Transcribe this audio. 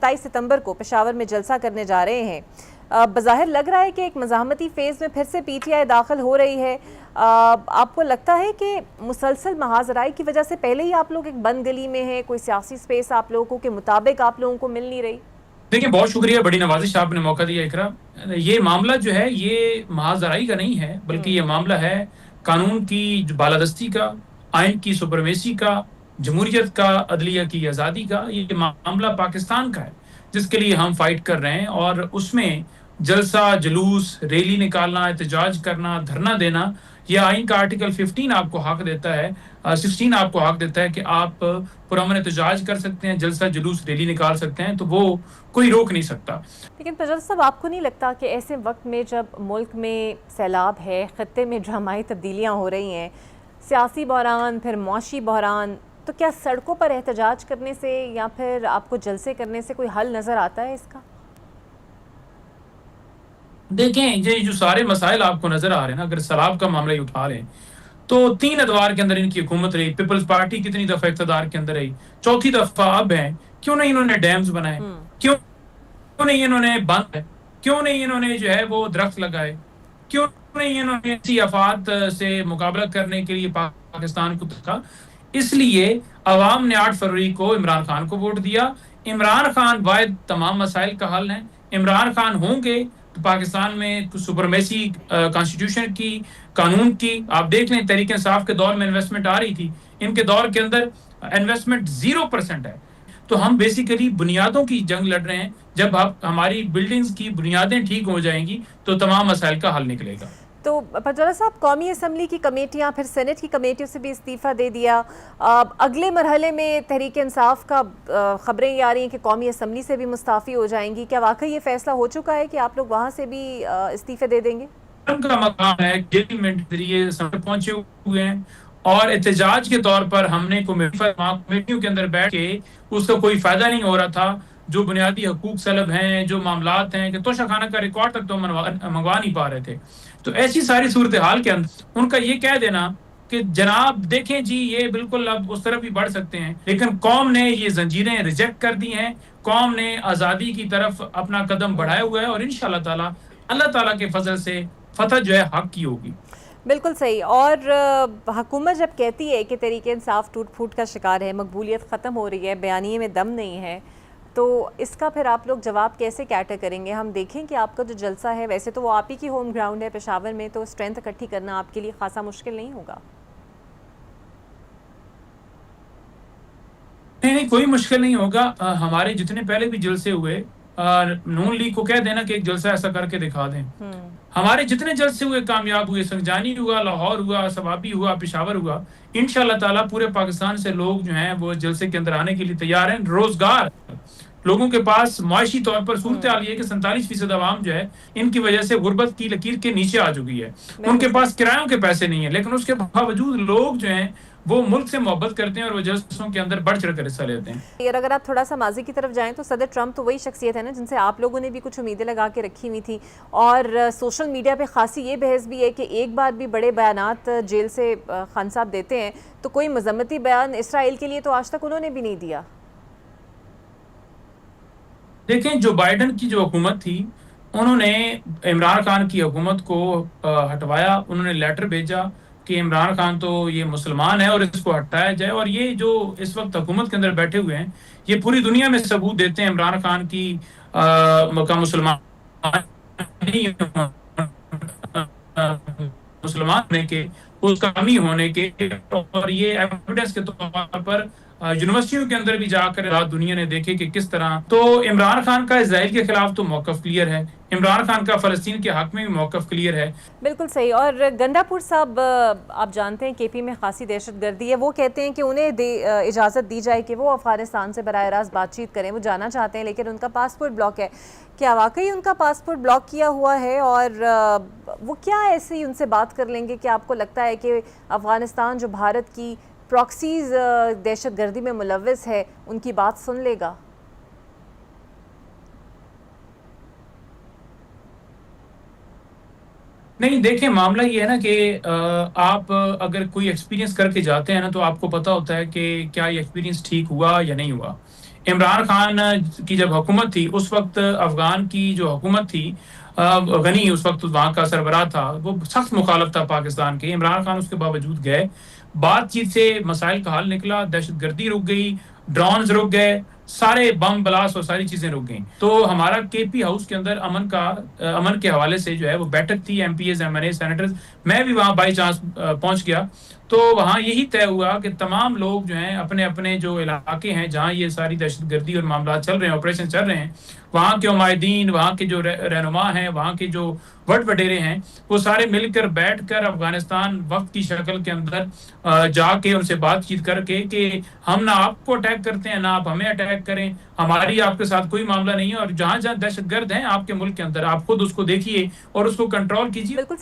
27 सितंबर को पेशावर में जलसा करने जा रहे हैं। बज़ाहिर लग रहा है कि एक मज़ाहमती फेज़ में फिर से पीटीआई दाखिल हो रही है। आपको लगता है कि मुसलसल महाजराई की वजह से पहले ही आप लोग एक बंद गली में हैं, कोई सियासी स्पेस आप लोगों के मुताबिक आप लोगों को मिल नहीं रही? देखिए, बहुत शुक्रिया, बड़ी नवाजिश आपने मौका दिया इकरा। ये मामला जो है ये महाजराई का नहीं है, बल्कि ये मामला है कानून की बालादस्ती का, आइन की सुपरमेसी का, जमहूरियत का, अदलिया की आज़ादी का। ये मामला पाकिस्तान का है जिसके लिए हम फाइट कर रहे हैं, और उसमें जलसा, जुलूस, रैली निकालना, एहतजाज करना, धरना देना, ये आइन का आर्टिकल 15 आपको हक देता है, 16 आपको हक देता है कि आप पुरअमन एहतजाज कर सकते हैं, जलसा, जुलूस, रैली निकाल सकते हैं, तो वो कोई रोक नहीं सकता। लेकिन फजल साहब, आपको नहीं लगता कि ऐसे वक्त में जब मुल्क में सैलाब है, खत्ते में ड्रामाई तब्दीलियाँ हो रही हैं, सियासी बहरान, फिर मुआशी बहरान, तो क्या सड़कों पर एहतजाज करने से या फिर आपको जलसे करने से कोई हल नज़र आता है इसका? देखें, ये जो सारे मसाइल आपको नजर आ रहे हैं ना, अगर सैलाब का मामला ही उठा लें तो 3 अदवार के अंदर इनकी हुकूमत रही। पीपल्स पार्टी कितनी दफा इक़्तिदार के अंदर रही, चौथी दफा अब है। क्यों नहीं इन्होंने डैम्स बनाए? क्यों नहीं इन्होंने बांध, क्यों नहीं इन्होंने जो है वो दरख्त लगाए? क्यों नहीं इन्होंने ऐसी आफात से मुकाबला करने के लिए पाकिस्तान को तका? इसलिए अवाम ने 8 फरवरी को इमरान खान को वोट दिया। इमरान खान वाहिद तमाम मसाइल का हल है। इमरान खान होंगे तो पाकिस्तान में सुपरमेसी कॉन्स्टिट्यूशन की, कानून की, आप देख लें तहरीक इंसाफ के दौर में इन्वेस्टमेंट आ रही थी, इनके दौर के अंदर इन्वेस्टमेंट 0% है। तो हम बेसिकली बुनियादों की जंग लड़ रहे हैं। जब हमारी बिल्डिंग्स की बुनियादें ठीक हो जाएंगी तो तमाम मसाइल का हल निकलेगा। तो पटवाला साहब, कौमी असम्बली की कमेटियाँ, फिर सेनेट की कमेटियों से भी इस्तीफ़ा दे दिया। अगले मरहले में तहरीक इंसाफ का ख़बरें ये आ रही हैं कि कौमी असम्बली से भी मुस्ताफ़ी हो जाएंगी। क्या वाकई ये फैसला हो चुका है कि आप लोग वहाँ से भी इस्तीफ़े दे देंगे? उनका मकाम है, जरिए पहुंचे हुए हैं, और एहतजाज के तौर पर हमने कमेटियों के अंदर बैठ के, उसका कोई फायदा नहीं हो रहा था। जो बुनियादी हकूक सलब हैं, जो मामलात हैं, कि तोशाखाना का रिकॉर्ड तक तो मंगवा नहीं पा रहे थे। तो ऐसी सारी सूरत हाल के अंदर उनका ये कह देना कि जनाब देखें जी, ये बिल्कुल अब उस तरफ भी बढ़ सकते हैं, लेकिन कौम ने ये जंजीरें रिजेक्ट कर दी हैं। कौम ने आज़ादी की तरफ अपना कदम बढ़ाया हुआ है, और इंशाअल्लाह ताला, अल्लाह ताला के फजल से फतह जो है हक की होगी। बिल्कुल सही। और हुकूमत जब कहती है कि तहरीक इंसाफ टूट फूट का शिकार है, मकबूलियत ख़त्म हो रही है, बयानिए में दम नहीं है, तो इसका फिर आप लोग जवाब कैसे कैटर करेंगे? हम देखें कि आपका जो जलसा है, वैसे तो वो आप ही की होम ग्राउंड है पेशावर में, तो स्ट्रेंथ इकट्ठी करना आपके लिए खासा मुश्किल नहीं होगा? नहीं, कोई मुश्किल नहीं होगा। हमारे जितने पहले भी जलसे हुए, नून लीग को कह देना कि एक जलसा ऐसा करके दिखा दें। हमारे जितने जलसे हुए कामयाब हुए, संजानी हुआ, लाहौर हुआ, सवाबी हुआ, पेशावर हुआ, इंशाअल्लाह ताला पूरे पाकिस्तान से लोग जो हैं वो जलसे के अंदर आने के लिए तैयार हैं। रोजगार लोगों के पास, मुआशी तौर पर सूरत हाल ये है कि 47% आवाम जो है इनकी वजह से गुर्बत की लकीर के नीचे आ चुकी है। उनके पास किरायों के पैसे नहीं है, लेकिन उसके बावजूद लोग जो हैं वो मुल्क से मोहब्बत करते हैं और वो जलसों के अंदर बढ़ चढ़ कर हिस्सा लेते हैं। यार, अगर आप थोड़ा सा माजी की तरफ जाएं तो सदर ट्रंप तो वही शख्सियत है ना जिनसे आप लोगों ने भी कुछ उम्मीदें लगा के रखी हुई थी, और सोशल मीडिया पे खासी ये बहस भी है कि एक बार भी बड़े बयानात जेल से खान साहब देते हैं तो कोई मजम्मती बयान इसराइल के लिए तो आज तक उन्होंने भी नहीं दिया। देखें, जो बाइडन की जो हुकूमत थी, उन्होंने इमरान खान की हुकूमत को हटवाया। उन्होंने लेटर भेजा कि इमरान खान तो ये मुसलमान है और इसको हटाया जाए। और ये जो इस वक्त हुकूमत के अंदर बैठे हुए हैं, ये पूरी दुनिया में सबूत देते हैं इमरान खान की का मुसलमान होने के, उसका कमी होने के, और ये एविडेंस के तौर पर यूनिवर्सिटियों के अंदर भी जाकर रात दुनिया ने देखे कि किस तरह। तो इमरान खान का इजराइल के खिलाफ तो मौकफ क्लियर है, इमरान खान का फ़लस्तीन के हक में भी मौकफ क्लियर है। बिल्कुल सही। और गंडापुर साहब, आप जानते हैं केपी में खासी दहशत गर्दी है। वो कहते हैं कि उन्हें इजाज़त दी जाए कि वो अफगानिस्तान से बराह रास्त बातचीत करें। वो जाना चाहते हैं लेकिन उनका पासपोर्ट ब्लॉक है। क्या वाकई उनका पासपोर्ट ब्लॉक किया हुआ है? और वो क्या ऐसे ही उनसे बात कर लेंगे कि आपको लगता है कि अफगानिस्तान जो भारत की प्रॉक्सीज दहशत गर्दी में मुलव्वस है, उनकी बात सुन लेगा? नहीं, देखें, मामला ये है ना कि आप अगर कोई एक्सपीरियंस करके जाते हैं ना, तो आपको पता होता है कि क्या ये एक्सपीरियंस ठीक हुआ या नहीं हुआ। عمران خان کی جب حکومت تھی اس وقت افغان کی جو حکومت تھی غنی اس وقت وہاں کا سربراہ تھا، وہ سخت مخالف تھا پاکستان کے. عمران خان اس کے باوجود گئے، بات چیت سے مسائل کا حل نکلا، دہشت گردی رک گئی، ڈرونز رک گئے، سارے بم بلاس اور ساری چیزیں رک گئیں. تو ہمارا کے پی ہاؤس کے اندر امن کے حوالے سے جو ہے وہ بیٹھک تھی، MPs as MNAs senators, میں بھی وہاں بائی چانس پہنچ گیا. تو وہاں یہی طے ہوا کہ تمام لوگ جو ہیں اپنے اپنے جو علاقے ہیں جہاں یہ ساری دہشت گردی اور معاملات چل رہے ہیں، آپریشن چل رہے ہیں، وہاں کے عمائدین، وہاں کے جو رہنما ہیں، وہاں کے جو وڈ وڈیرے ہیں، وہ سارے مل کر بیٹھ کر افغانستان وقت کی شکل کے اندر جا کے ان سے بات چیت کر کے کہ ہم نہ آپ کو اٹیک کرتے ہیں، نہ آپ ہمیں اٹیک کریں، ہماری آپ کے ساتھ کوئی معاملہ نہیں ہے، اور جہاں جہاں دہشت گرد ہیں آپ کے ملک کے اندر آپ خود اس کو دیکھیے اور اس کو کنٹرول کیجیے. بالکل